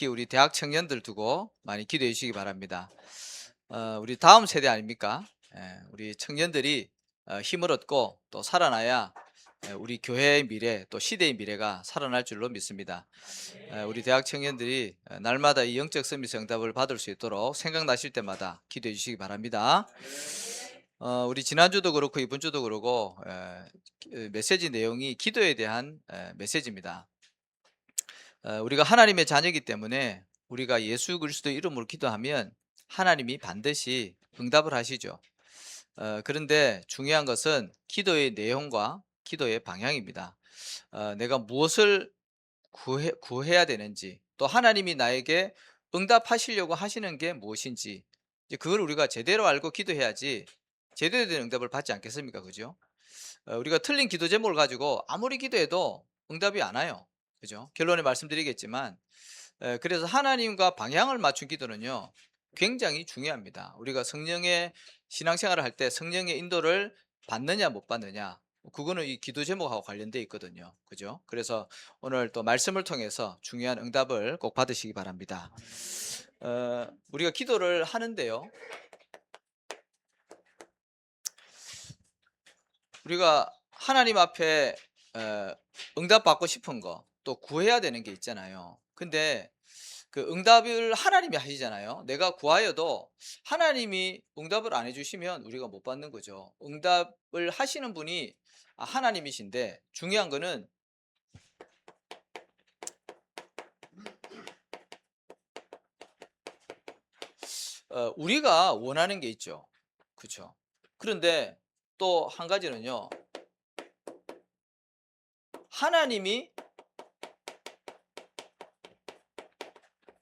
특히 우리 대학 청년들 두고 많이 기도해 주시기 바랍니다. 우리 다음 세대 아닙니까? 우리 청년들이 힘을 얻고 또 살아나야 우리 교회의 미래 또 시대의 미래가 살아날 줄로 믿습니다. 우리 대학 청년들이 날마다 이 영적 서밋 응답을 받을 수 있도록 생각나실 때마다 기도해 주시기 바랍니다. 우리 지난주도 그렇고 이번 주도 그러고 메시지 내용이 기도에 대한 메시지입니다. 우리가 하나님의 자녀이기 때문에 우리가 예수 그리스도 이름으로 기도하면 하나님이 반드시 응답을 하시죠. 그런데 중요한 것은 기도의 내용과 기도의 방향입니다. 내가 무엇을 구해야 되는지, 또 하나님이 나에게 응답하시려고 하시는 게 무엇인지, 이제 그걸 우리가 제대로 알고 기도해야지 제대로 된 응답을 받지 않겠습니까? 그죠? 우리가 틀린 기도 제목을 가지고 아무리 기도해도 응답이 안 와요. 그죠? 결론에 말씀드리겠지만, 그래서 하나님과 방향을 맞춘 기도는요, 굉장히 중요합니다. 우리가 성령의 신앙생활을 할 때 성령의 인도를 받느냐 못 받느냐, 그거는 이 기도 제목하고 관련돼 있거든요. 그죠? 그래서 오늘 또 말씀을 통해서 중요한 응답을 꼭 받으시기 바랍니다. 우리가 기도를 하는데요, 우리가 하나님 앞에 응답받고 싶은 거, 또 구해야 되는 게 있잖아요. 근데 그 응답을 하나님이 하시잖아요. 내가 구하여도 하나님이 응답을 안 해주시면 우리가 못 받는 거죠. 응답을 하시는 분이 하나님이신데, 중요한 거는 우리가 원하는 게 있죠. 그렇죠. 그런데 또 한 가지는요, 하나님이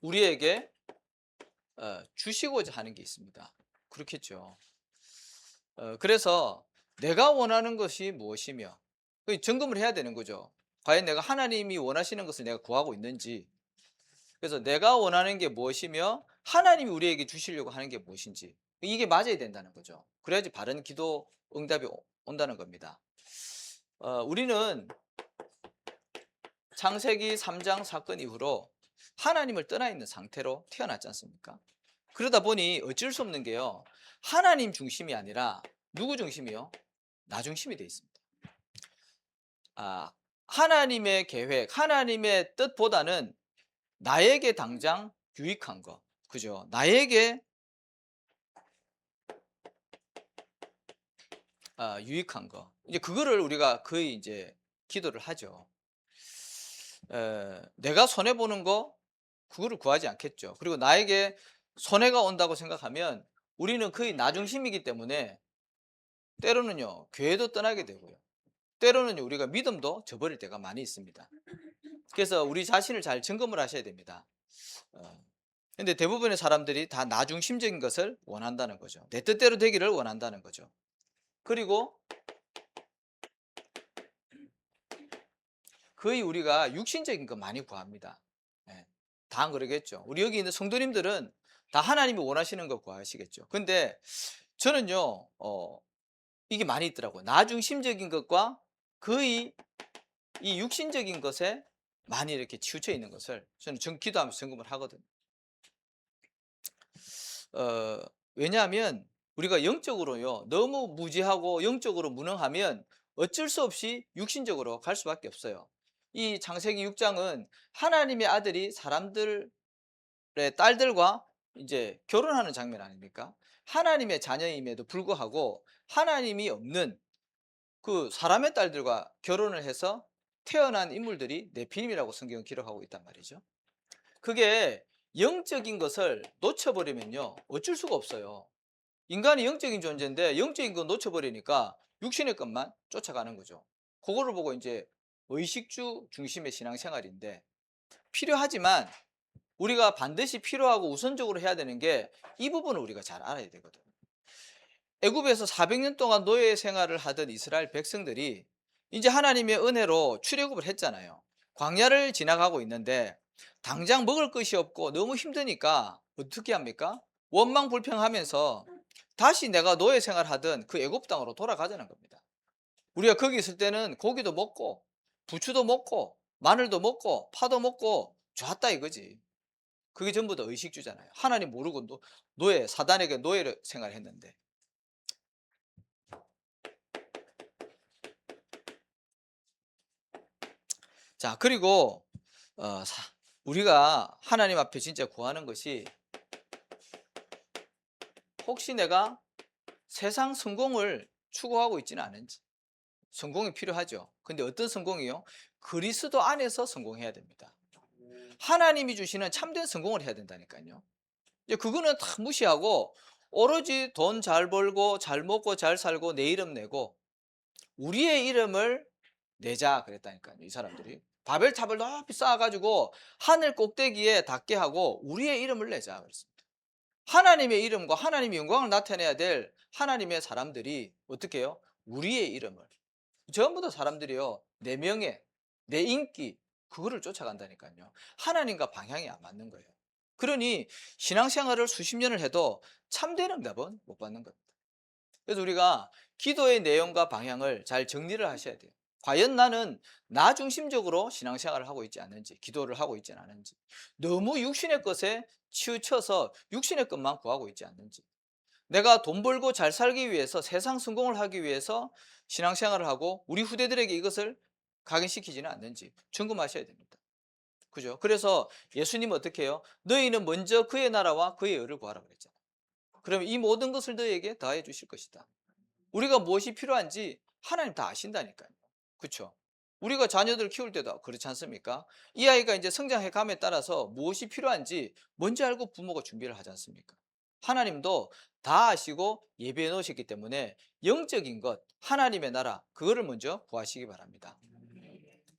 우리에게 주시고자 하는 게 있습니다. 그렇겠죠. 그래서 내가 원하는 것이 무엇이며 점검을 해야 되는 거죠. 과연 내가 하나님이 원하시는 것을 내가 구하고 있는지, 그래서 내가 원하는 게 무엇이며 하나님이 우리에게 주시려고 하는 게 무엇인지, 이게 맞아야 된다는 거죠. 그래야지 바른 기도 응답이 온다는 겁니다. 우리는 창세기 3장 사건 이후로 하나님을 떠나 있는 상태로 태어났지 않습니까? 그러다 보니 어쩔 수 없는 게요, 하나님 중심이 아니라 누구 중심이요? 나 중심이 돼 있습니다. 하나님의 계획, 하나님의 뜻보다는 나에게 당장 유익한 거, 그죠? 나에게 유익한 거, 이제 그거를 우리가 거의 이제 기도를 하죠. 내가 손해 보는 거, 그거를 구하지 않겠죠. 그리고 나에게 손해가 온다고 생각하면 우리는 거의 나 중심이기 때문에 때로는요, 교회도 떠나게 되고요, 때로는 우리가 믿음도 저버릴 때가 많이 있습니다. 그래서 우리 자신을 잘 점검을 하셔야 됩니다. 근데 대부분의 사람들이 다 나 중심적인 것을 원한다는 거죠. 내 뜻대로 되기를 원한다는 거죠. 그리고 거의 우리가 육신적인 거 많이 구합니다. 예, 다 그러겠죠. 우리 여기 있는 성도님들은 다 하나님이 원하시는 거 구하시겠죠. 근데 저는요, 이게 많이 있더라고요. 나 중심적인 것과 거의 이 육신적인 것에 많이 이렇게 치우쳐 있는 것을 저는 기도하면서 점검을 하거든요. 어, 왜냐하면 우리가 영적으로요, 너무 무지하고 영적으로 무능하면 어쩔 수 없이 육신적으로 갈 수밖에 없어요. 이 창세기 6장은 하나님의 아들이 사람들의 딸들과 이제 결혼하는 장면 아닙니까? 하나님의 자녀임에도 불구하고 하나님이 없는 그 사람의 딸들과 결혼을 해서 태어난 인물들이 네피림이라고 성경은 기록하고 있단 말이죠. 그게 영적인 것을 놓쳐버리면요, 어쩔 수가 없어요. 인간이 영적인 존재인데 영적인 거 놓쳐버리니까 육신의 것만 쫓아가는 거죠. 그거를 보고 이제 의식주 중심의 신앙생활인데, 필요하지만 우리가 반드시 필요하고 우선적으로 해야 되는 게 이 부분을 우리가 잘 알아야 되거든요. 애굽에서 400년 동안 노예 생활을 하던 이스라엘 백성들이 이제 하나님의 은혜로 출애굽을 했잖아요. 광야를 지나가고 있는데 당장 먹을 것이 없고 너무 힘드니까 어떻게 합니까? 원망 불평하면서 다시 내가 노예 생활하던 그 애굽 땅으로 돌아가자는 겁니다. 우리가 거기 있을 때는 고기도 먹고 부추도 먹고 마늘도 먹고 파도 먹고 좋았다 이거지. 그게 전부 다 의식주잖아요. 하나님 모르고 노예, 사단에게 노예 생활했는데. 자, 그리고 우리가 하나님 앞에 진짜 구하는 것이, 혹시 내가 세상 성공을 추구하고 있지는 않은지. 성공이 필요하죠. 근데 어떤 성공이요? 그리스도 안에서 성공해야 됩니다. 하나님이 주시는 참된 성공을 해야 된다니까요. 이제 그거는 다 무시하고 오로지 돈 잘 벌고 잘 먹고 잘 살고 내 이름 내고 우리의 이름을 내자 그랬다니까요. 이 사람들이 바벨탑을 높이 쌓아가지고 하늘 꼭대기에 닿게 하고 우리의 이름을 내자 그랬습니다. 하나님의 이름과 하나님의 영광을 나타내야 될 하나님의 사람들이 어떻게 해요? 우리의 이름을, 전부 다 사람들이요, 내 명예, 내 인기, 그거를 쫓아간다니까요. 하나님과 방향이 안 맞는 거예요. 그러니 신앙생활을 수십 년을 해도 참된 응답은 못 받는 겁니다. 그래서 우리가 기도의 내용과 방향을 잘 정리를 하셔야 돼요. 과연 나는 나 중심적으로 신앙생활을 하고 있지 않는지, 기도를 하고 있지 않은지, 너무 육신의 것에 치우쳐서 육신의 것만 구하고 있지 않는지, 내가 돈 벌고 잘 살기 위해서, 세상 성공을 하기 위해서 신앙생활을 하고 우리 후대들에게 이것을 각인시키지는 않는지 점검하셔야 됩니다. 그죠? 그래서 예수님은 어떻게 해요? 너희는 먼저 그의 나라와 그의 의를 구하라 그랬잖아요. 그러면 이 모든 것을 너희에게 더해 주실 것이다. 우리가 무엇이 필요한지 하나님 다 아신다니까요. 그렇죠? 우리가 자녀들 키울 때도 그렇지 않습니까? 이 아이가 이제 성장해 감에 따라서 무엇이 필요한지 먼저 알고 부모가 준비를 하지 않습니까? 하나님도 다 아시고 예비해 놓으셨기 때문에 영적인 것, 하나님의 나라, 그거를 먼저 구하시기 바랍니다.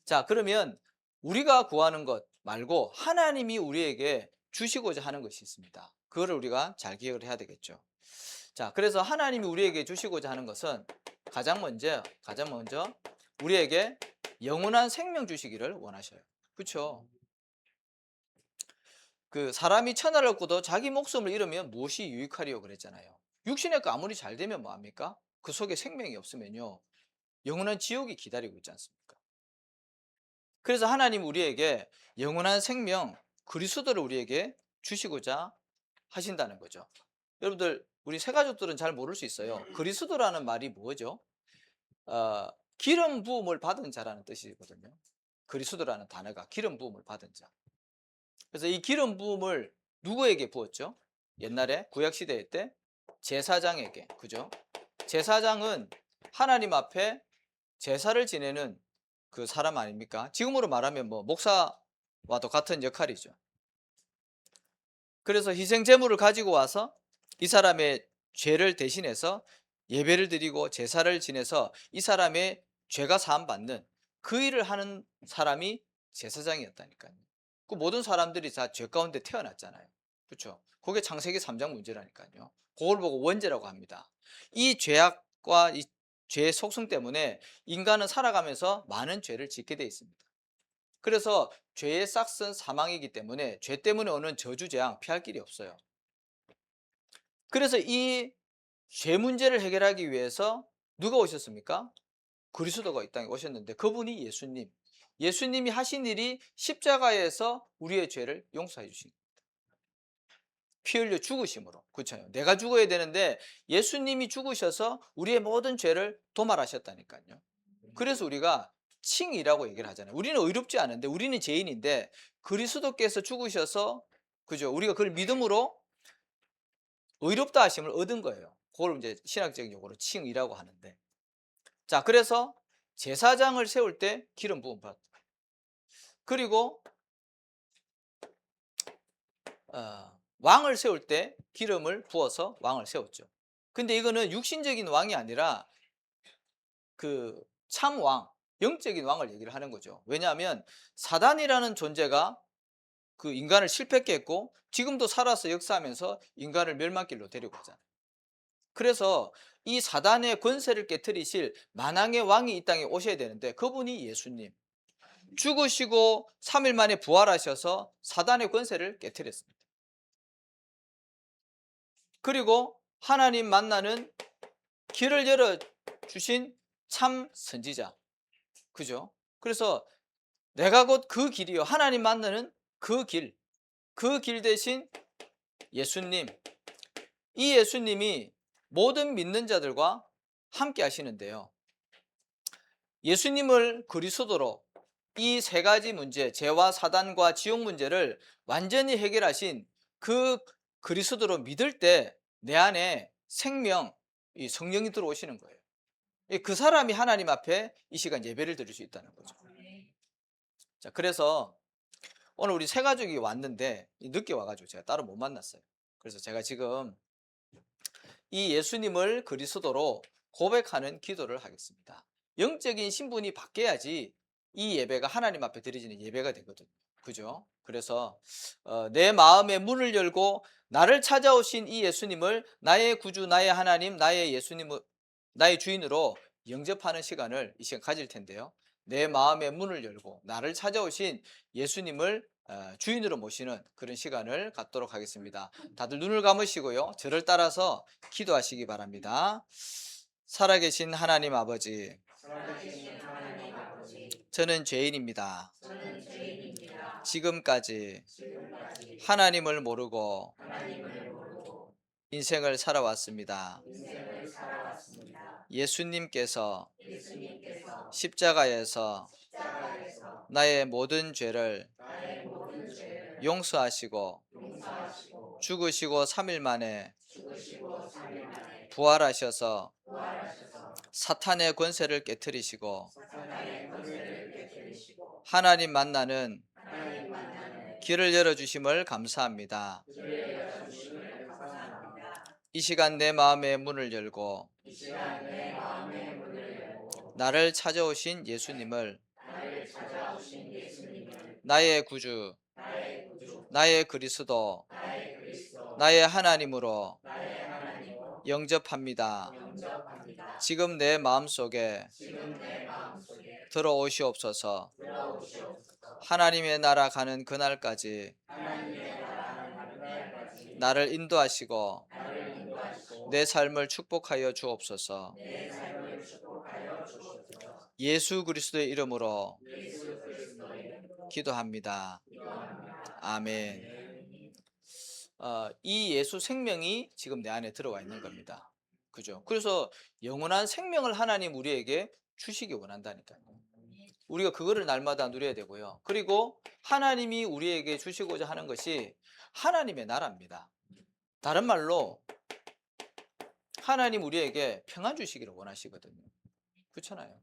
자, 그러면 우리가 구하는 것 말고 하나님이 우리에게 주시고자 하는 것이 있습니다. 그거를 우리가 잘 기억을 해야 되겠죠. 자, 그래서 하나님이 우리에게 주시고자 하는 것은 가장 먼저 우리에게 영원한 생명 주시기를 원하셔요. 그렇죠? 그 사람이 천하를 얻고도 자기 목숨을 잃으면 무엇이 유익하리요 그랬잖아요. 육신의 거 아무리 잘 되면 뭐합니까? 그 속에 생명이 없으면요, 영원한 지옥이 기다리고 있지 않습니까? 그래서 하나님 우리에게 영원한 생명, 그리스도를 우리에게 주시고자 하신다는 거죠. 여러분들, 우리 새가족들은 잘 모를 수 있어요. 그리스도라는 말이 뭐죠? 기름 부음을 받은 자라는 뜻이거든요. 그리스도라는 단어가 기름 부음을 받은 자. 그래서 이 기름 부음을 누구에게 부었죠? 옛날에 구약 시대 때 제사장에게. 그죠? 제사장은 하나님 앞에 제사를 지내는 그 사람 아닙니까? 지금으로 말하면 뭐 목사와도 같은 역할이죠. 그래서 희생 제물을 가지고 와서 이 사람의 죄를 대신해서 예배를 드리고 제사를 지내서 이 사람의 죄가 사함 받는 그 일을 하는 사람이 제사장이었다니까요. 그 모든 사람들이 다 죄 가운데 태어났잖아요. 그렇죠? 그게 창세기 3장 문제라니까요. 그걸 보고 원죄라고 합니다. 이 죄악과 이 죄의 속성 때문에 인간은 살아가면서 많은 죄를 짓게 돼 있습니다. 그래서 죄의 싹은 사망이기 때문에 죄 때문에 오는 저주 재앙 피할 길이 없어요. 그래서 이 죄 문제를 해결하기 위해서 누가 오셨습니까? 그리스도가 이 땅에 오셨는데 그분이 예수님. 예수님이 하신 일이 십자가에서 우리의 죄를 용서해 주신 겁니다. 피 흘려 죽으심으로. 그렇죠? 내가 죽어야 되는데 예수님이 죽으셔서 우리의 모든 죄를 도말하셨다니까요. 그래서 우리가 칭이라고 얘기를 하잖아요. 우리는 의롭지 않은데, 우리는 죄인인데 그리스도께서 죽으셔서, 그죠? 우리가 그걸 믿음으로 의롭다 하심을 얻은 거예요. 그걸 이제 신학적인 용어로 칭이라고 하는데. 자, 그래서 제사장을 세울 때 기름 부음 받. 그리고 왕을 세울 때 기름을 부어서 왕을 세웠죠. 근데 이거는 육신적인 왕이 아니라 그 참 왕, 영적인 왕을 얘기를 하는 거죠. 왜냐하면 사단이라는 존재가 그 인간을 실패케 했고 지금도 살아서 역사하면서 인간을 멸망길로 데리고 가잖아요. 그래서 이 사단의 권세를 깨뜨리실 만왕의 왕이 이 땅에 오셔야 되는데 그분이 예수님. 죽으시고 3일 만에 부활하셔서 사단의 권세를 깨뜨렸습니다. 그리고 하나님 만나는 길을 열어주신 참 선지자. 그죠? 그래서 내가 곧 그 길이요. 하나님 만나는 그 길. 그 길 대신 예수님, 이 예수님이 모든 믿는 자들과 함께 하시는데요. 예수님을 그리스도로 이 세 가지 문제, 죄와 사단과 지옥 문제를 완전히 해결하신 그 그리스도로 믿을 때 내 안에 생명, 이 성령이 들어오시는 거예요. 그 사람이 하나님 앞에 이 시간 예배를 드릴 수 있다는 거죠. 자, 그래서 오늘 우리 세 가족이 왔는데 늦게 와가지고 제가 따로 못 만났어요. 그래서 제가 지금 이 예수님을 그리스도로 고백하는 기도를 하겠습니다. 영적인 신분이 바뀌어야지 이 예배가 하나님 앞에 드려지는 예배가 되거든요. 그죠? 그래서 내 마음의 문을 열고 나를 찾아오신 이 예수님을 나의 구주, 나의 하나님, 나의 예수님, 나의 주인으로 영접하는 시간을 이 시간 가질 텐데요. 내 마음의 문을 열고 나를 찾아오신 예수님을 주인으로 모시는 그런 시간을 갖도록 하겠습니다. 다들 눈을 감으시고요. 저를 따라서 기도하시기 바랍니다. 살아계신 하나님 아버지, 저는 죄인입니다. 지금까지 하나님을 모르고 인생을 살아왔습니다. 예수님께서 십자가에서 나의 모든 죄를 용서하시고 죽으시고 3일 만에 부활하셔서 사탄의 권세를 깨뜨리시고 하나님 만나는 길을 열어주심을 감사합니다. 이 시간 내 마음의 문을 열고 나를 찾아오신 예수님을 나의 구주, 나의 그리스도, 나의 하나님으로 영접합니다. 지금 내 마음속에 들어오시옵소서. 하나님의 나라 가는 그날까지 나를 인도하시고 내 삶을 축복하여 주옵소서. 예수 그리스도의 이름으로 기도합니다. 아멘. 이 예수 생명이 지금 내 안에 들어와 있는 겁니다. 그죠? 그래서 영원한 생명을 하나님 우리에게 주시기 원한다니까요. 우리가 그거를 날마다 누려야 되고요. 그리고 하나님이 우리에게 주시고자 하는 것이 하나님의 나라입니다. 다른 말로 하나님 우리에게 평안 주시기를 원하시거든요. 그렇잖아요.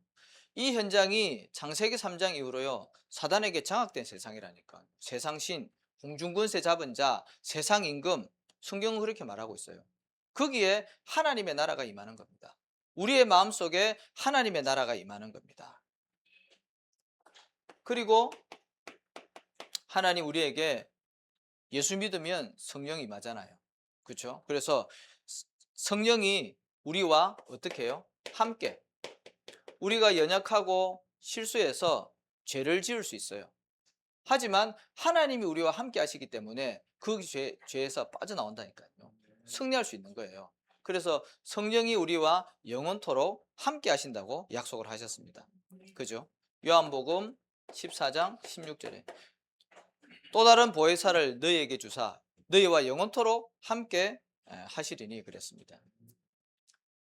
이 현장이 창세기 3장 이후로요, 사단에게 장악된 세상이라니까. 세상신, 공중권세 잡은 자, 세상 임금, 성경은 그렇게 말하고 있어요. 거기에 하나님의 나라가 임하는 겁니다. 우리의 마음속에 하나님의 나라가 임하는 겁니다. 그리고 하나님 우리에게 예수 믿으면 성령이 임하잖아요. 그렇죠? 그래서 성령이 우리와 어떻게 해요? 함께. 우리가 연약하고 실수해서 죄를 지을 수 있어요. 하지만 하나님이 우리와 함께 하시기 때문에 그 죄에서 빠져나온다니까요. 승리할 수 있는 거예요. 그래서 성령이 우리와 영원토록 함께 하신다고 약속을 하셨습니다. 그죠? 요한복음 14장 16절에 또 다른 보혜사를 너희에게 주사 너희와 영원토록 함께 하시리니 그랬습니다.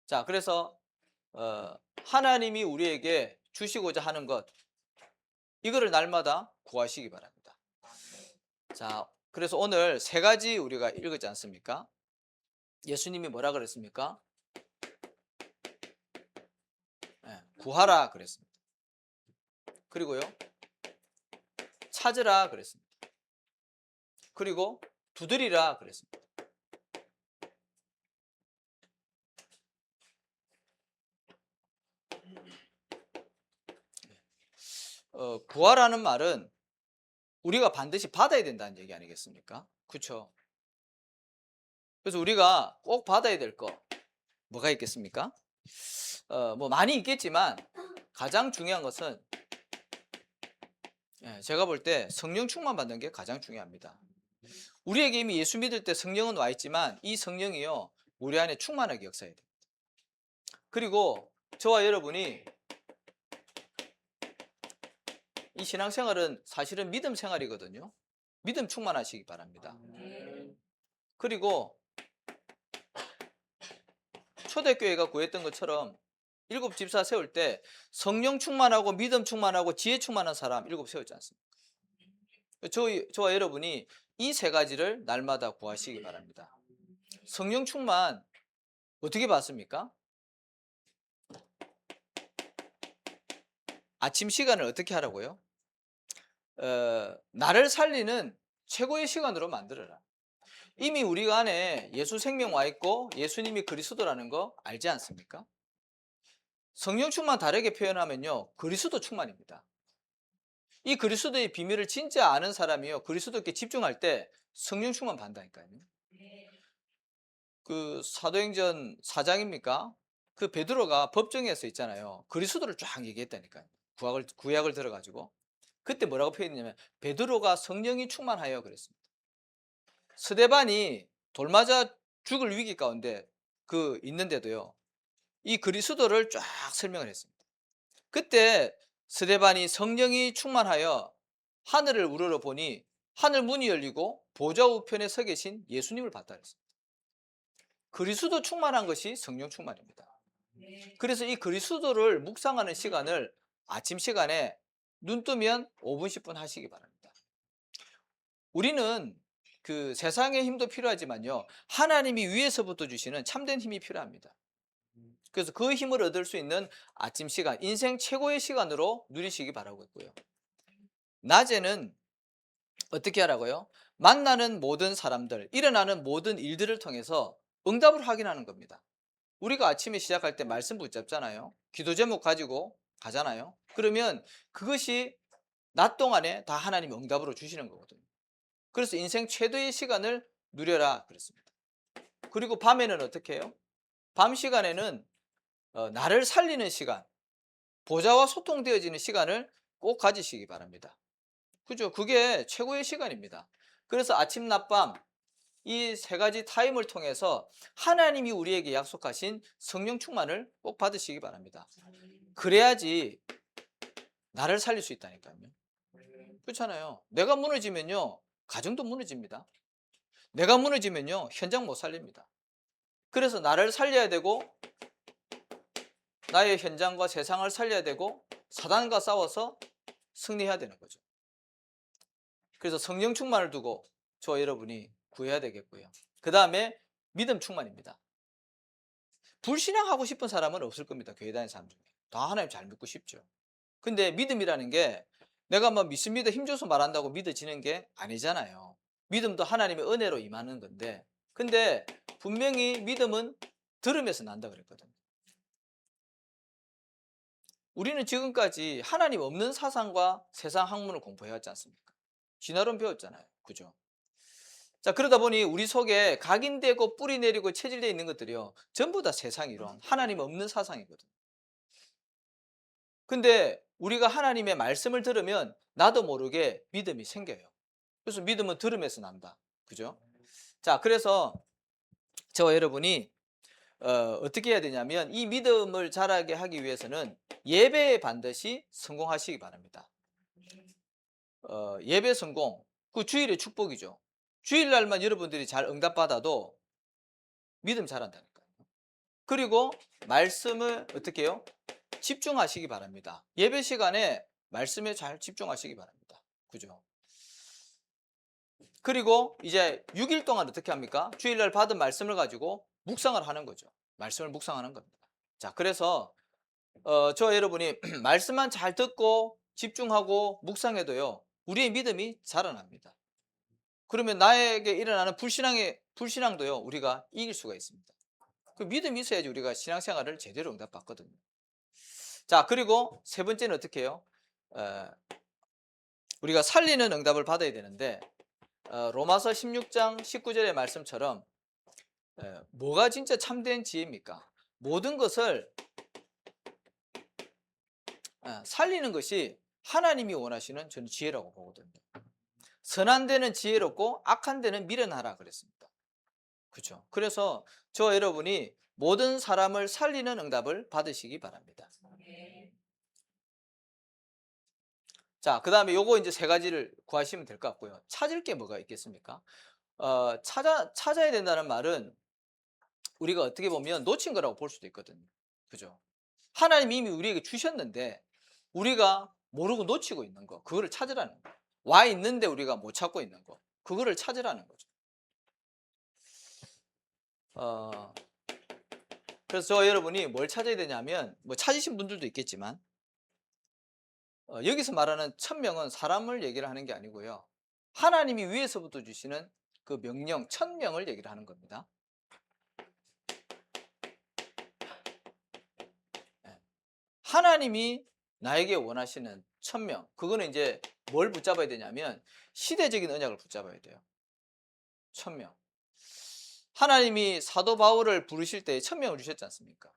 자, 그래서 하나님이 우리에게 주시고자 하는 것, 이거를 날마다 구하시기 바랍니다. 자, 그래서 오늘 세 가지 우리가 읽었지 않습니까? 예수님이 뭐라 그랬습니까? 구하라 그랬습니다. 그리고요, 찾으라 그랬습니다. 그리고 두드리라 그랬습니다. 구하라는 말은 우리가 반드시 받아야 된다는 얘기 아니겠습니까? 그렇죠? 그래서 우리가 꼭 받아야 될 거 뭐가 있겠습니까? 뭐 많이 있겠지만 가장 중요한 것은 제가 볼 때 성령 충만 받는 게 가장 중요합니다. 우리에게 이미 예수 믿을 때 성령은 와 있지만 이 성령이요, 우리 안에 충만하게 역사해야 됩니다. 그리고 저와 여러분이 이 신앙생활은 사실은 믿음 생활이거든요. 믿음 충만하시기 바랍니다. 그리고 초대교회가 구했던 것처럼 일곱 집사 세울 때 성령 충만하고 믿음 충만하고 지혜 충만한 사람 일곱 세우지 않습니까? 저와 여러분이 이 세 가지를 날마다 구하시기 바랍니다. 성령 충만 어떻게 받습니까? 아침 시간을 어떻게 하라고요? 나를 살리는 최고의 시간으로 만들어라. 이미 우리 안에 예수 생명 와 있고 예수님이 그리스도라는 거 알지 않습니까? 성령 충만 다르게 표현하면요, 그리스도 충만입니다. 이 그리스도의 비밀을 진짜 아는 사람이요, 그리스도께 집중할 때 성령 충만 받는다니까요. 그 사도행전 4장입니까? 그 베드로가 법정에서 있잖아요. 그리스도를 쫙 얘기했다니까요. 구약을 들어가지고. 그때 뭐라고 표현했냐면 베드로가 성령이 충만하여 그랬습니다. 스데반이 돌 맞아 죽을 위기 가운데 있는데도요, 이 그리스도를 쫙 설명을 했습니다. 그때 스데반이 성령이 충만하여 하늘을 우러러 보니 하늘 문이 열리고 보좌 우편에 서 계신 예수님을 봤다 그랬습니다. 그리스도 충만한 것이 성령 충만입니다. 그래서 이 그리스도를 묵상하는 시간을 아침 시간에 눈 뜨면 5분 10분 하시기 바랍니다. 우리는 그 세상의 힘도 필요하지만요, 하나님이 위에서부터 주시는 참된 힘이 필요합니다. 그래서 그 힘을 얻을 수 있는 아침 시간, 인생 최고의 시간으로 누리시기 바라고 있고요. 낮에는 어떻게 하라고요? 만나는 모든 사람들, 일어나는 모든 일들을 통해서 응답을 확인하는 겁니다. 우리가 아침에 시작할 때 말씀 붙잡잖아요. 기도 제목 가지고 가잖아요. 그러면 그것이 낮 동안에 다 하나님이 응답으로 주시는 거거든요. 그래서 인생 최대의 시간을 누려라 그랬습니다. 그리고 밤에는 어떻게 해요? 밤 시간에는 나를 살리는 시간, 보좌와 소통되어지는 시간을 꼭 가지시기 바랍니다. 그죠? 그게 최고의 시간입니다. 그래서 아침, 낮, 밤 이 세 가지 타임을 통해서 하나님이 우리에게 약속하신 성령 충만을 꼭 받으시기 바랍니다. 그래야지 나를 살릴 수 있다니까요. 그렇잖아요. 내가 무너지면요, 가정도 무너집니다. 내가 무너지면요, 현장 못 살립니다. 그래서 나를 살려야 되고 나의 현장과 세상을 살려야 되고 사단과 싸워서 승리해야 되는 거죠. 그래서 성령 충만을 두고 저와 여러분이 구해야 되겠고요. 그 다음에 믿음 충만입니다. 불신앙하고 싶은 사람은 없을 겁니다. 교회 다니는 사람 중에. 다 하나님 잘 믿고 싶죠. 근데 믿음이라는 게 내가 뭐 믿습니다 힘줘서 말한다고 믿어지는 게 아니잖아요. 믿음도 하나님의 은혜로 임하는 건데, 근데 분명히 믿음은 들으면서 난다 그랬거든요. 우리는 지금까지 하나님 없는 사상과 세상 학문을 공부해왔지 않습니까? 진화론 배웠잖아요. 그죠? 자, 그러다 보니 우리 속에 각인되고 뿌리 내리고 체질되어 있는 것들이요, 전부 다 세상 이론, 하나님 없는 사상이거든요. 근데 우리가 하나님의 말씀을 들으면 나도 모르게 믿음이 생겨요. 그래서 믿음은 들으면서 난다. 그죠? 자, 그래서 저와 여러분이 어떻게 해야 되냐면 이 믿음을 자라게 하기 위해서는 예배에 반드시 성공하시기 바랍니다. 예배 성공, 그 주일의 축복이죠. 주일날만 여러분들이 잘 응답받아도 믿음 자란다니까요. 그리고 말씀을 어떻게 해요? 집중하시기 바랍니다. 예배 시간에 말씀에 잘 집중하시기 바랍니다. 그죠? 그리고 이제 6일 동안 어떻게 합니까? 주일날 받은 말씀을 가지고 묵상을 하는 거죠. 말씀을 묵상하는 겁니다. 자, 그래서 저 여러분이 말씀만 잘 듣고 집중하고 묵상해도요, 우리의 믿음이 자라납니다. 그러면 나에게 일어나는 불신앙도요, 우리가 이길 수가 있습니다. 그 믿음이 있어야지 우리가 신앙생활을 제대로 응답받거든요. 자, 그리고 세 번째는 어떻게 해요? 우리가 살리는 응답을 받아야 되는데, 로마서 16장 19절의 말씀처럼 뭐가 진짜 참된 지혜입니까? 모든 것을 살리는 것이 하나님이 원하시는 저는 지혜라고 보거든요. 선한 데는 지혜롭고 악한 데는 미련하라 그랬습니다. 그렇죠? 그래서 저 여러분이 모든 사람을 살리는 응답을 받으시기 바랍니다. 자, 그다음에 요거 이제 세 가지를 구하시면 될 것 같고요. 찾을 게 뭐가 있겠습니까? 찾아야 된다는 말은 우리가 어떻게 보면 놓친 거라고 볼 수도 있거든요. 그죠? 하나님이 이미 우리에게 주셨는데 우리가 모르고 놓치고 있는 거, 그거를 찾으라는 거. 와 있는데 우리가 못 찾고 있는 거, 그거를 찾으라는 거죠. 어, 그래서 저 여러분이 뭘 찾아야 되냐면, 뭐 찾으신 분들도 있겠지만, 여기서 말하는 천명은 사람을 얘기를 하는 게 아니고요. 하나님이 위에서부터 주시는 그 명령, 천명을 얘기를 하는 겁니다. 예. 하나님이 나에게 원하시는 천명, 그거는 이제 뭘 붙잡아야 되냐면 시대적인 언약을 붙잡아야 돼요. 천명. 하나님이 사도 바울을 부르실 때 천명을 주셨지 않습니까?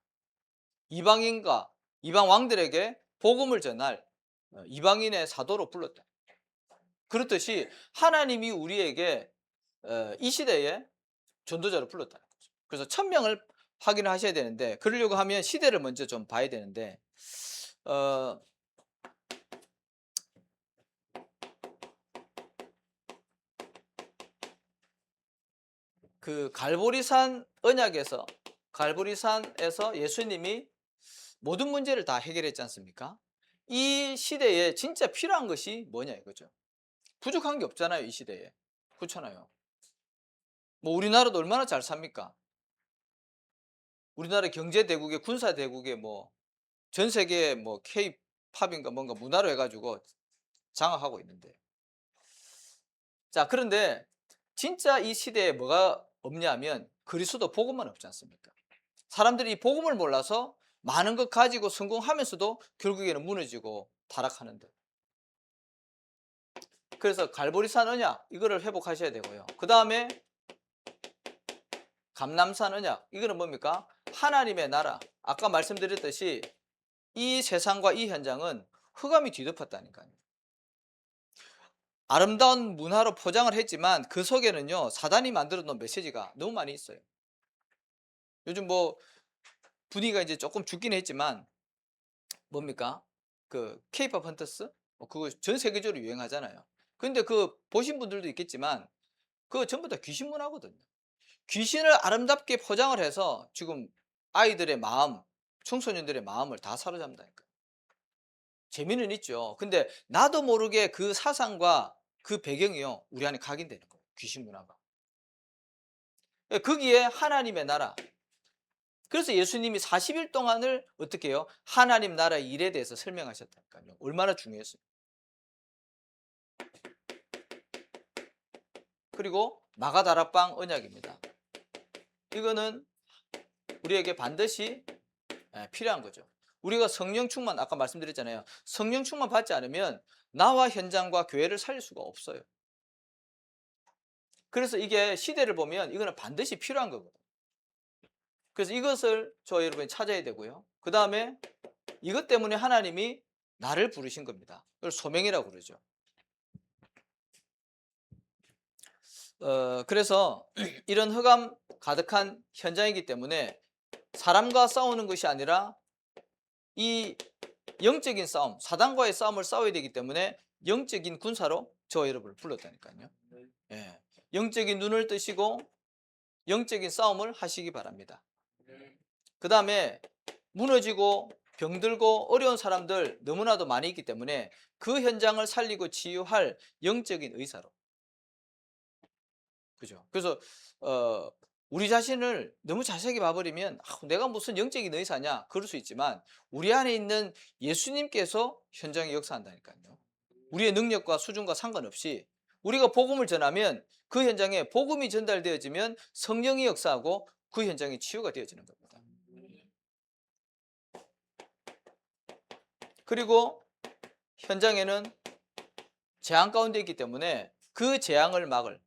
이방인과 이방 왕들에게 복음을 전할 이방인의 사도로 불렀다. 그렇듯이 하나님이 우리에게 이 시대에 전도자로 불렀다는 거죠. 그래서 천명을 확인을 하셔야 되는데, 그러려고 하면 시대를 먼저 좀 봐야 되는데, 어, 그 갈보리산 언약에서, 갈보리산에서 예수님이 모든 문제를 다 해결했지 않습니까? 이 시대에 진짜 필요한 것이 뭐냐 이거죠. 부족한 게 없잖아요, 이 시대에. 그렇잖아요. 뭐 우리나라도 얼마나 잘 삽니까? 우리나라 경제 대국에, 군사 대국에, 뭐 전 세계 뭐 K-팝인가 뭔가 문화로 해가지고 장악하고 있는데. 자, 그런데 진짜 이 시대에 뭐가 없냐면 그리스도 복음만 없지 않습니까? 사람들이 이 복음을 몰라서 많은 것 가지고 성공하면서도 결국에는 무너지고 타락하는데. 그래서 갈보리산 언약 이거를 회복하셔야 되고요. 그 다음에 감람산 언약, 이거는 뭡니까? 하나님의 나라. 아까 말씀드렸듯이 이 세상과 이 현장은 흑암이 뒤덮었다니까요. 아름다운 문화로 포장을 했지만 그 속에는요, 사단이 만들어 놓은 메시지가 너무 많이 있어요. 요즘 뭐 분위기가 이제 조금 죽긴 했지만 뭡니까? 그 케이팝 헌터스? 그거 전 세계적으로 유행하잖아요. 근데 그 보신 분들도 있겠지만 그거 전부 다 귀신 문화거든요. 귀신을 아름답게 포장을 해서 지금 아이들의 마음, 청소년들의 마음을 다 사로잡는다니까. 재미는 있죠. 근데 나도 모르게 그 사상과 그 배경이요, 우리 안에 각인되는 거예요. 귀신 문화가. 거기에 하나님의 나라. 그래서 예수님이 40일 동안을 어떻게 해요? 하나님 나라 일에 대해서 설명하셨다니까요. 얼마나 중요했어요. 그리고 마가다락방 언약입니다. 이거는 우리에게 반드시 필요한 거죠. 우리가 성령 충만, 아까 말씀드렸잖아요. 성령 충만 받지 않으면 나와 현장과 교회를 살릴 수가 없어요. 그래서 이게 시대를 보면 이거는 반드시 필요한 거거든요. 그래서 이것을 저 여러분이 찾아야 되고요. 그 다음에 이것 때문에 하나님이 나를 부르신 겁니다. 이걸 소명이라고 그러죠. 그래서 이런 흑암 가득한 현장이기 때문에 사람과 싸우는 것이 아니라 이 영적인 싸움, 사단과의 싸움을 싸워야 되기 때문에 영적인 군사로 저 여러분을 불렀다니까요. 예. 영적인 눈을 뜨시고 영적인 싸움을 하시기 바랍니다. 그 다음에 무너지고 병들고 어려운 사람들 너무나도 많이 있기 때문에 그 현장을 살리고 치유할 영적인 의사로. 그죠? 그래서 우리 자신을 너무 자세하게 봐버리면 내가 무슨 영적인 의사냐 그럴 수 있지만 우리 안에 있는 예수님께서 현장에 역사한다니까요. 우리의 능력과 수준과 상관없이 우리가 복음을 전하면 그 현장에 복음이 전달되어지면 성령이 역사하고 그 현장이 치유가 되어지는 겁니다. 그리고 현장에는 재앙 가운데 있기 때문에 그 재앙을 막을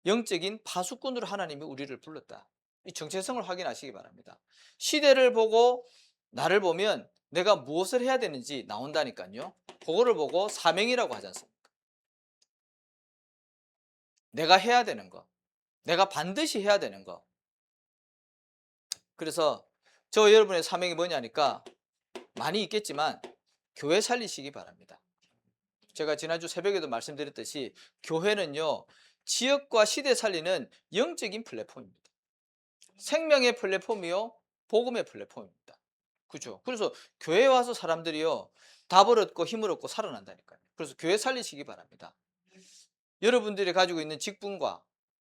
영적인 파수꾼으로 하나님이 우리를 불렀다. 이 정체성을 확인하시기 바랍니다. 시대를 보고 나를 보면 내가 무엇을 해야 되는지 나온다니까요. 그거를 보고 사명이라고 하지 않습니까? 내가 해야 되는 거, 내가 반드시 해야 되는 거. 그래서 저 여러분의 사명이 뭐냐니까 많이 있겠지만 교회 살리시기 바랍니다. 제가 지난주 새벽에도 말씀드렸듯이 교회는요, 지역과 시대 살리는 영적인 플랫폼입니다. 생명의 플랫폼이요, 복음의 플랫폼입니다. 그죠? 그래서 교회에 와서 사람들이요, 답을 얻고 힘을 얻고 살아난다니까요. 그래서 교회 살리시기 바랍니다. 여러분들이 가지고 있는 직분과,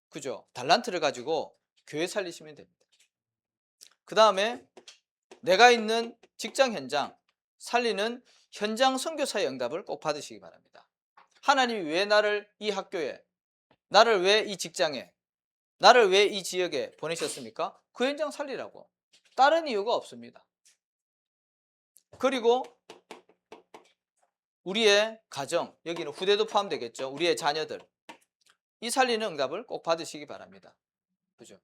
그죠? 달란트를 가지고 교회 살리시면 됩니다. 그 다음에 내가 있는 직장 현장 살리는 현장 선교사의 응답을 꼭 받으시기 바랍니다. 하나님이 왜 나를 이 학교에, 나를 왜 이 직장에, 나를 왜 이 지역에 보내셨습니까? 그 현장 살리라고. 다른 이유가 없습니다. 그리고 우리의 가정, 여기는 후대도 포함되겠죠. 우리의 자녀들, 이 살리는 응답을 꼭 받으시기 바랍니다. 그죠?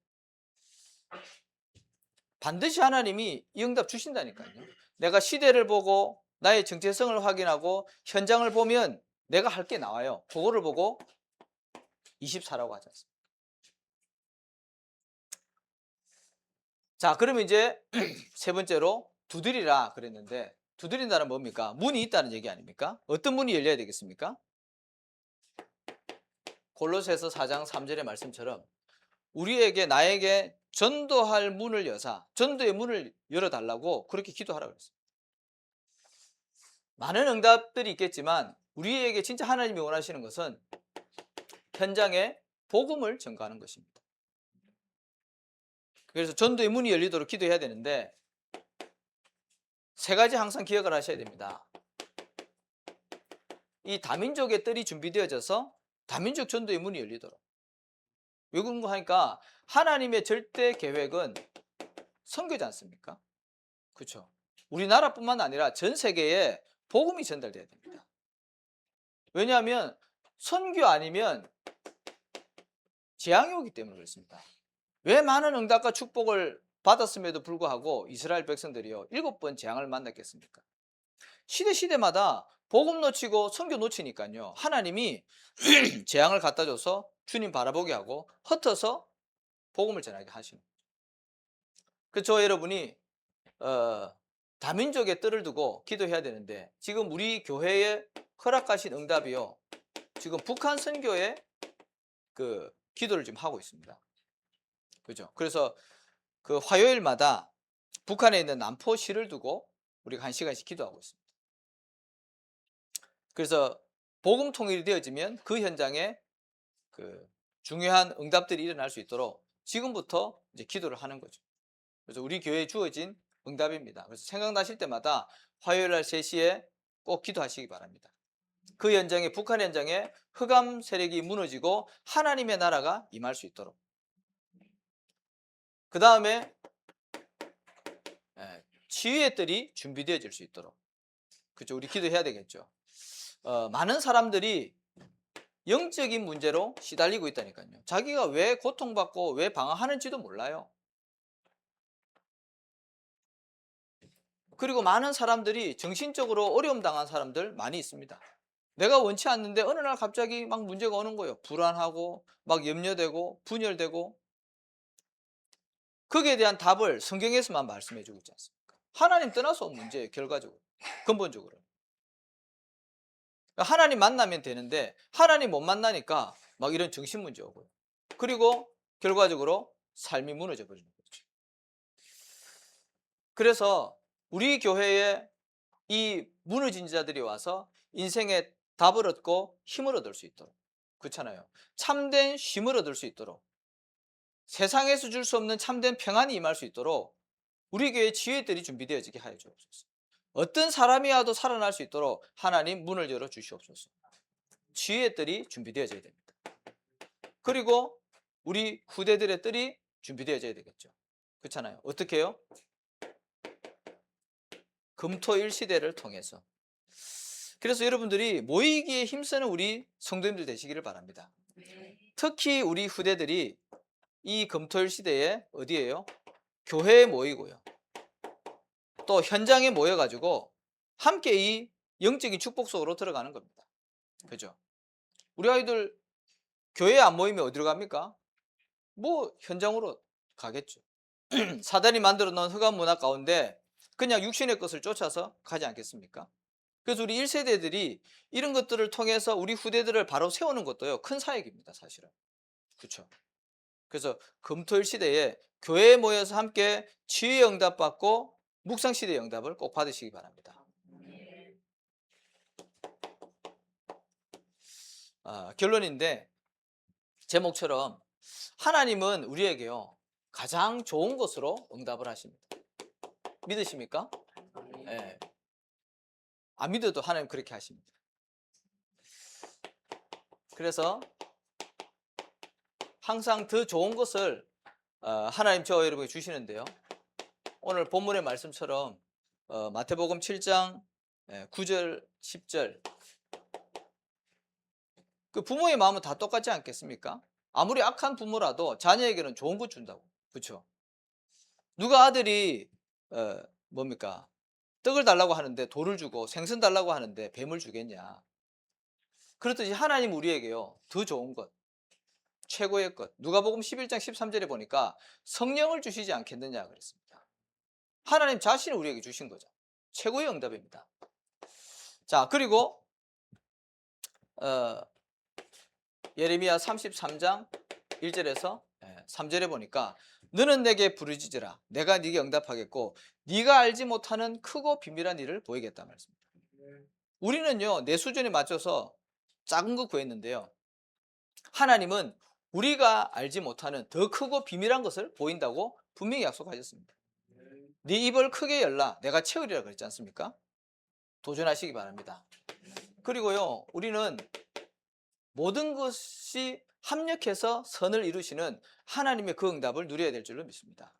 반드시 하나님이 이 응답 주신다니까요. 내가 시대를 보고 나의 정체성을 확인하고 현장을 보면 내가 할 게 나와요. 그거를 보고 24라고 하지 않습니까? 자, 그러면 이제 세 번째로 두드리라 그랬는데, 두드린다는 뭡니까? 문이 있다는 얘기 아닙니까? 어떤 문이 열려야 되겠습니까? 골로새서 4장 3절의 말씀처럼 우리에게, 나에게 전도할 문을 여사, 전도의 문을 열어달라고 그렇게 기도하라고 그랬어요. 많은 응답들이 있겠지만 우리에게 진짜 하나님이 원하시는 것은 현장에 복음을 전가하는 것입니다. 그래서 전도의 문이 열리도록 기도해야 되는데, 세 가지 항상 기억을 하셔야 됩니다. 이 다민족의 뜰이 준비되어져서 다민족 전도의 문이 열리도록. 왜 그런가 하니까 하나님의 절대 계획은 선교지 않습니까? 그렇죠? 우리나라뿐만 아니라 전 세계에 복음이 전달돼야 됩니다. 왜냐하면 선교 아니면 재앙이 오기 때문에 그렇습니다. 왜 많은 응답과 축복을 받았음에도 불구하고 이스라엘 백성들이요 7번 재앙을 만났겠습니까? 시대마다 복음 놓치고 선교 놓치니까요 하나님이 재앙을 갖다 줘서 주님 바라보게 하고 흩어서 복음을 전하게 하시는 거죠. 그래서 여러분이 다민족의 뜰을 두고 기도해야 되는데, 지금 우리 교회에 허락하신 응답이요 지금 북한 선교에 그 기도를 지금 하고 있습니다. 그죠? 그래서 그 화요일마다 북한에 있는 남포시를 두고 우리가 1시간씩 기도하고 있습니다. 그래서 복음 통일이 되어지면 그 현장에 그 중요한 응답들이 일어날 수 있도록 지금부터 이제 기도를 하는 거죠. 그래서 우리 교회에 주어진 응답입니다. 그래서 생각나실 때마다 화요일 날 3시에 꼭 기도하시기 바랍니다. 그 현장에, 북한 현장에 흑암 세력이 무너지고 하나님의 나라가 임할 수 있도록. 그 다음에 치유의 뜰이 준비되어질 수 있도록. 그렇죠? 우리 기도해야 되겠죠. 많은 사람들이 영적인 문제로 시달리고 있다니까요. 자기가 왜 고통받고 왜 방황하는지도 몰라요. 그리고 많은 사람들이 정신적으로 어려움 당한 사람들 많이 있습니다. 내가 원치 않는데 어느 날 갑자기 막 문제가 오는 거예요. 불안하고 막 염려되고 분열되고. 거기에 대한 답을 성경에서만 말씀해 주고 있지 않습니까? 하나님 떠나서 온 문제예요. 결과적으로, 근본적으로. 하나님 만나면 되는데 하나님 못 만나니까 막 이런 정신 문제 오고요. 그리고 결과적으로 삶이 무너져 버리는 거죠. 그래서 우리 교회에 이 무너진 자들이 와서 인생의 답을 얻고 힘을 얻을 수 있도록, 그렇잖아요. 참된 쉼을 얻을 수 있도록, 세상에서 줄 수 없는 참된 평안이 임할 수 있도록 우리 교회 지혜들이 준비되어지게 하여 주옵소서. 어떤 사람이 와도 살아날 수 있도록 하나님 문을 열어 주시옵소서. 지혜의 뜰이 준비되어져야 됩니다. 그리고 우리 후대들의 뜰이 준비되어져야 되겠죠. 그렇잖아요. 어떻게 해요? 금토일 시대를 통해서. 그래서 여러분들이 모이기에 힘쓰는 우리 성도님들 되시기를 바랍니다. 특히 우리 후대들이 이 금토일 시대에 어디에요? 교회에 모이고요, 또 현장에 모여가지고 함께 이 영적인 축복 속으로 들어가는 겁니다. 그죠? 우리 아이들 교회에 안 모이면 어디로 갑니까? 뭐 현장으로 가겠죠. 사단이 만들어 놓은 흑암 문화 가운데 그냥 육신의 것을 쫓아서 가지 않겠습니까? 그래서 우리 1세대들이 이런 것들을 통해서 우리 후대들을 바로 세우는 것도요, 큰 사역입니다, 사실은. 그렇죠. 그래서 금토일 시대에 교회에 모여서 함께 치유의 응답 받고 묵상 시대의 응답을 꼭 받으시기 바랍니다. 결론인데 제목처럼 하나님은 우리에게요 가장 좋은 것으로 응답을 하십니다. 믿으십니까? 예. 안 믿어도 하나님 그렇게 하십니다. 그래서 항상 더 좋은 것을 하나님 저와 여러분에게 주시는데요. 오늘 본문의 말씀처럼 마태복음 7장 9절 10절 그 부모의 마음은 다 똑같지 않겠습니까? 아무리 악한 부모라도 자녀에게는 좋은 것 준다고. 그렇죠? 누가 아들이 뭡니까? 떡을 달라고 하는데 돌을 주고 생선 달라고 하는데 뱀을 주겠냐? 그렇듯이 하나님 우리에게요 더 좋은 것, 최고의 것. 누가복음 11장 13절에 보니까 성령을 주시지 않겠느냐 그랬습니다. 하나님 자신을 우리에게 주신 거죠. 최고의 응답입니다. 자, 그리고 예레미야 33장 1절에서 3절에 보니까 너는 내게 부르짖으라 내가 네게 응답하겠고 네가 알지 못하는 크고 비밀한 일을 보이겠다 말씀입니다. 우리는요 내 수준에 맞춰서 작은 거 구했는데요, 하나님은 우리가 알지 못하는 더 크고 비밀한 것을 보인다고 분명히 약속하셨습니다. 네 입을 크게 열라 내가 채우리라 그랬지 않습니까? 도전하시기 바랍니다. 그리고요 우리는 모든 것이 합력해서 선을 이루시는 하나님의 그 응답을 누려야 될 줄로 믿습니다.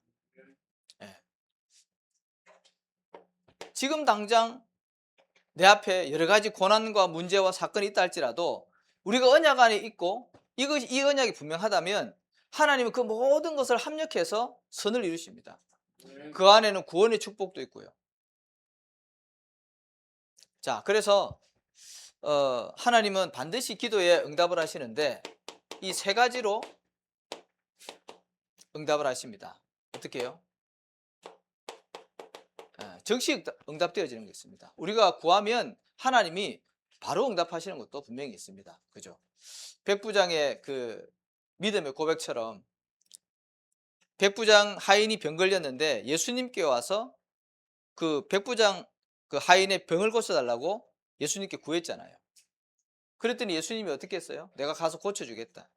예. 지금 당장 내 앞에 여러 가지 고난과 문제와 사건이 있다 할지라도 우리가 언약 안에 있고 이 언약이 분명하다면 하나님은 그 모든 것을 합력해서 선을 이루십니다. 그 안에는 구원의 축복도 있고요. 자, 그래서 하나님은 반드시 기도에 응답을 하시는데 이 세 가지로 응답을 하십니다. 어떻게 해요? 즉시 응답되어지는 게 있습니다. 우리가 구하면 하나님이 바로 응답하시는 것도 분명히 있습니다. 그죠? 백부장의 그 믿음의 고백처럼 백부장 하인이 병 걸렸는데 예수님께 와서 그 백부장 그 하인의 병을 고쳐달라고 예수님께 구했잖아요. 그랬더니 예수님이 어떻게 했어요? 내가 가서 고쳐주겠다.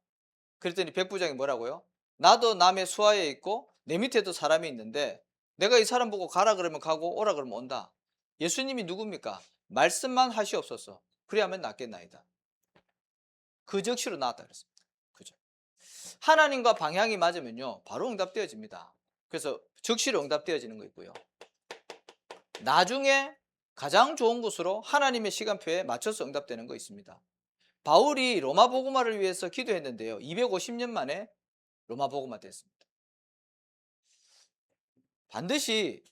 그랬더니 백부장이 뭐라고요? 나도 남의 수하에 있고 내 밑에도 사람이 있는데 내가 이 사람 보고 가라 그러면 가고 오라 그러면 온다. 예수님이 누굽니까? 말씀만 하시옵소서. 그래야만 낫겠나이다. 그 즉시로 나았다 그랬습니다. 그죠? 하나님과 방향이 맞으면요 바로 응답되어집니다. 그래서 즉시로 응답되어지는 거 있고요. 나중에 가장 좋은 곳으로 하나님의 시간표에 맞춰서 응답되는 거 있습니다. 바울이 로마 복음화를 위해서 기도했는데요 250년 만에 로마 복음화 됐습니다. 반드시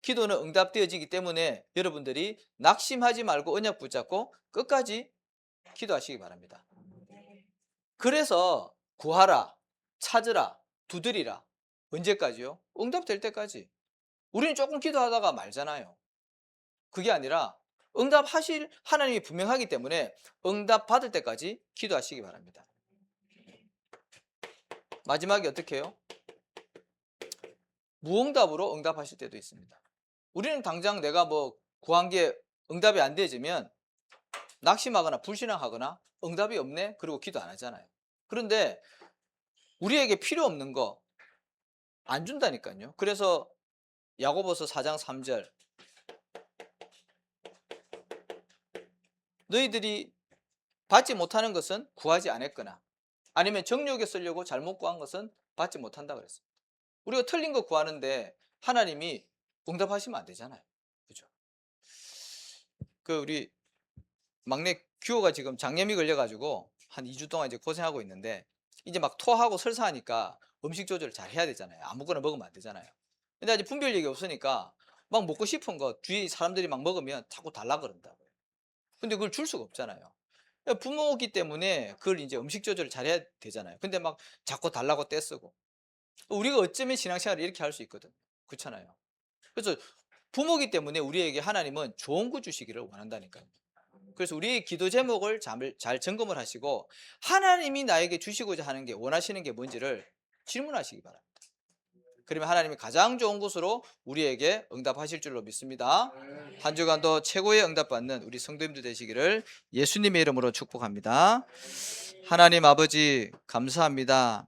기도는 응답되어지기 때문에 여러분들이 낙심하지 말고 언약 붙잡고 끝까지 기도하시기 바랍니다. 그래서 구하라, 찾으라, 두드리라. 언제까지요? 응답될 때까지. 우리는 조금 기도하다가 말잖아요. 그게 아니라 응답하실 하나님이 분명하기 때문에 응답 받을 때까지 기도하시기 바랍니다. 마지막에 어떻게 해요? 무응답으로 응답하실 때도 있습니다. 우리는 당장 내가 뭐 구한 게 응답이 안 되어지면 낙심하거나 불신앙하거나 응답이 없네 그리고 기도 안 하잖아요. 그런데 우리에게 필요 없는 거 안 준다니까요. 그래서 야고보서 4장 3절 너희들이 받지 못하는 것은 구하지 않았거나 아니면 정욕에 쓰려고 잘못 구한 것은 받지 못한다 그랬습니다. 우리가 틀린 거 구하는데 하나님이 응답하시면 안 되잖아요. 그죠? 그 우리 막내 규호가 지금 장염이 걸려가지고 한 2주 동안 이제 고생하고 있는데 이제 막 토하고 설사하니까 음식 조절을 잘 해야 되잖아요. 아무거나 먹으면 안 되잖아요. 근데 아직 분별력이 없으니까 막 먹고 싶은 거 주위 사람들이 막 먹으면 자꾸 달라 그런다고요. 근데 그걸 줄 수가 없잖아요. 부모기 때문에 그걸 이제 음식 조절을 잘 해야 되잖아요. 근데 막 자꾸 달라고 떼쓰고 우리가 어쩌면 신앙생활을 이렇게 할 수 있거든. 그렇잖아요. 그래서 부모기 때문에 우리에게 하나님은 좋은 거 주시기를 원한다니까요. 그래서 우리의 기도 제목을 잘 점검을 하시고 하나님이 나에게 주시고자 하는 게 원하시는 게 뭔지를 질문하시기 바랍니다. 그러면 하나님이 가장 좋은 곳으로 우리에게 응답하실 줄로 믿습니다. 한 주간도 최고의 응답받는 우리 성도님들 되시기를 예수님의 이름으로 축복합니다. 하나님 아버지 감사합니다.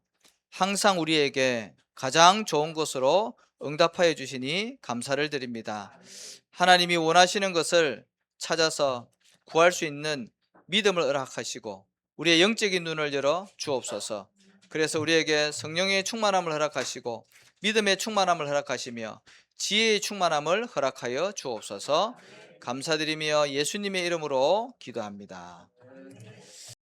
항상 우리에게 가장 좋은 것으로 응답하여 주시니 감사를 드립니다. 하나님이 원하시는 것을 찾아서 구할 수 있는 믿음을 허락하시고 우리의 영적인 눈을 열어 주옵소서. 그래서 우리에게 성령의 충만함을 허락하시고 믿음의 충만함을 허락하시며 지혜의 충만함을 허락하여 주옵소서. 감사드리며 예수님의 이름으로 기도합니다.